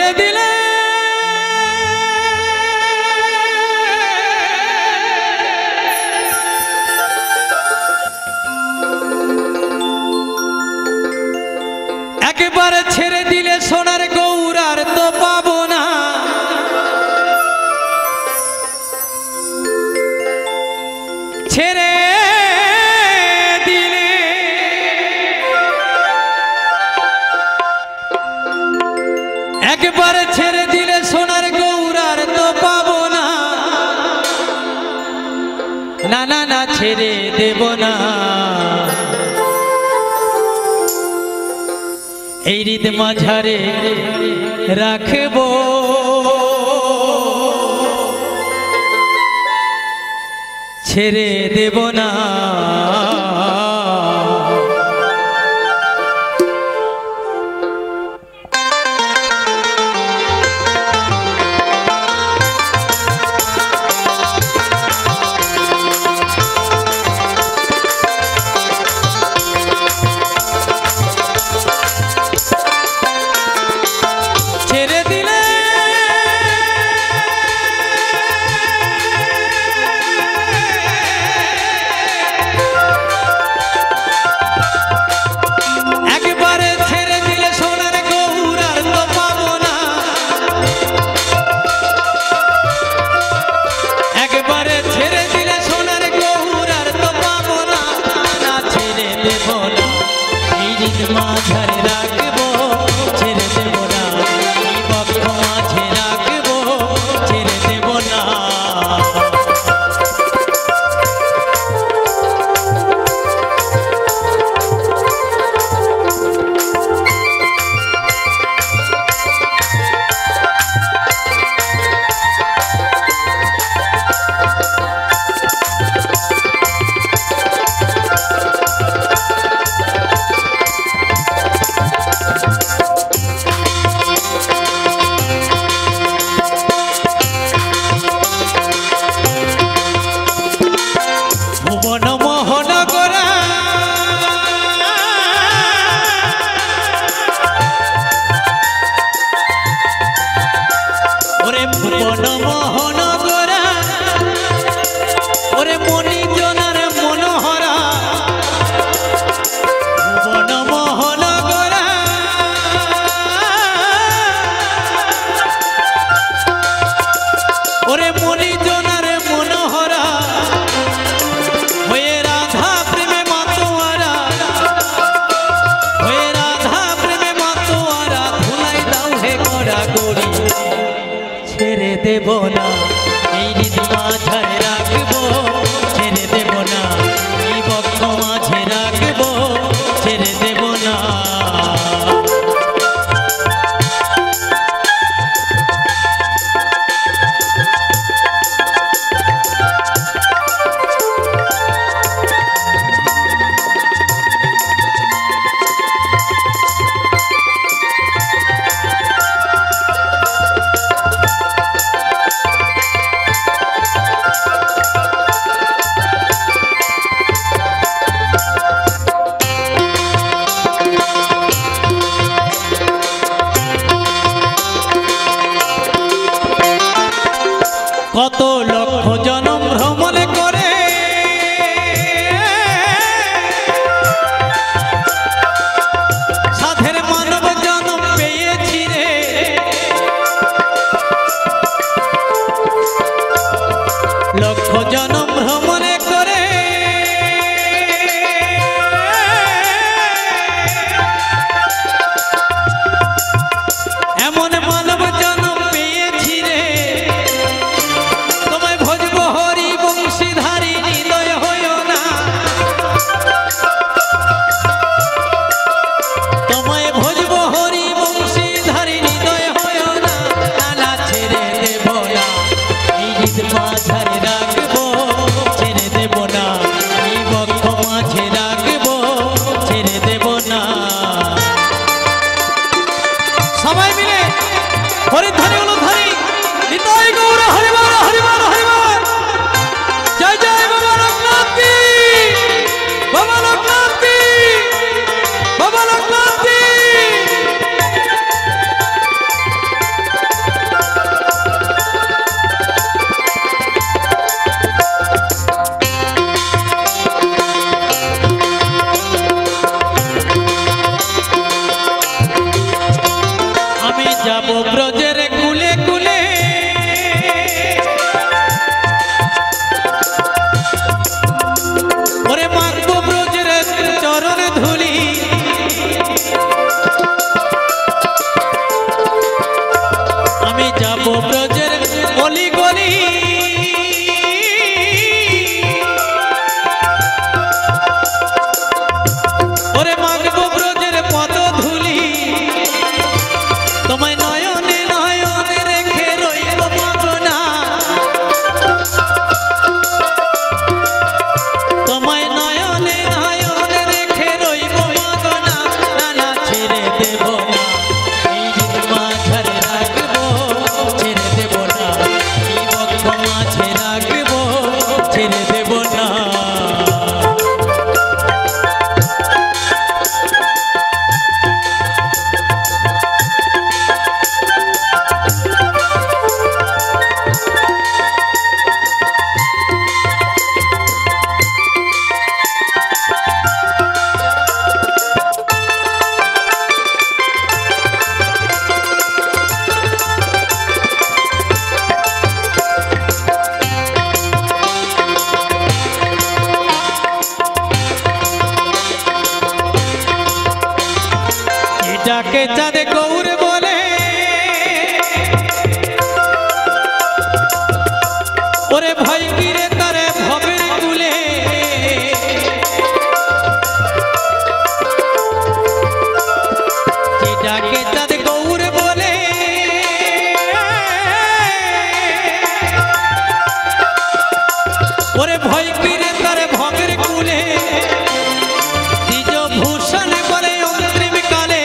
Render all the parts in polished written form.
ছেড়ে দিলে একেবারে ছেড়ে দিলে সোনার গৌর আর তো পাবো না ছেড়ে দিলে একবারে ছেড়ে দিলে সোনার গৌর আর তো পাবো না না না না ছেড়ে দেব না এই হৃদ মাঝারে রাখবো ছেড়ে দেব না মাঝারে রাখবো ছেড়ে দেব না এই বক্ষ মাঝে রাখবো ছেড়ে দেব না ছেড়ে দেব না এই হৃদ মাঝারে রাখবো ছেড়ে দেব না এই বক্ষ মাঝে রাখবো ছেড়ে দেব না কত লক্ষ জনম ভ্রমণ করে সাধের মানব জন্ম পেয়েছি রে লক্ষ জনম ভ্রমণ করে এমন মানব জন্ম পেয়েছি রে মাঝারে রাখবো ছেড়ে ডাকে চাঁদে গৌর বলে ওরে ভয় কিরে তারে ভবের কুলে ডাকে চাঁদে গৌর বলে ওরে ভয় কিরে তারে ভবের কুলে দ্বিজ ভূষণ বলে অন্তিম কালে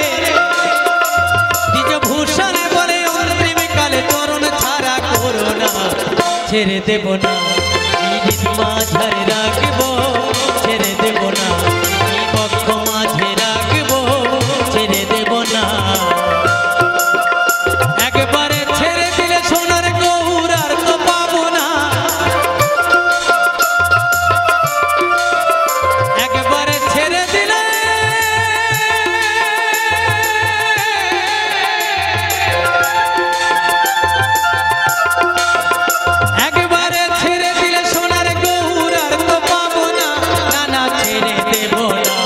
দ্বিজ ভূষণ বলে অন্তিম কালে চরণ ছাড়া করোনা ছেড়ে দেব না নিজ মাঝারে রাখবো ছেড়ে দেব না এই পক্ষ মাঝে রাখবো ছেড়ে দেব না একবারে ছেড়ে দিলে সোনার গৌর আর তো পাবো না একবারে ছেড়ে দিলে একবারে ছেড়ে দিলে সোনার গৌর আর তো পাবো না না না ছেড়ে দেব না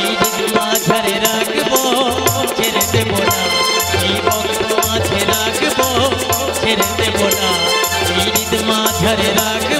এই মাঝারে রাখবো ছেড়ে দেব না এই পক্ষ মাঝে রাখবো ছেড়ে দেব না এই মাঝারে রাখবো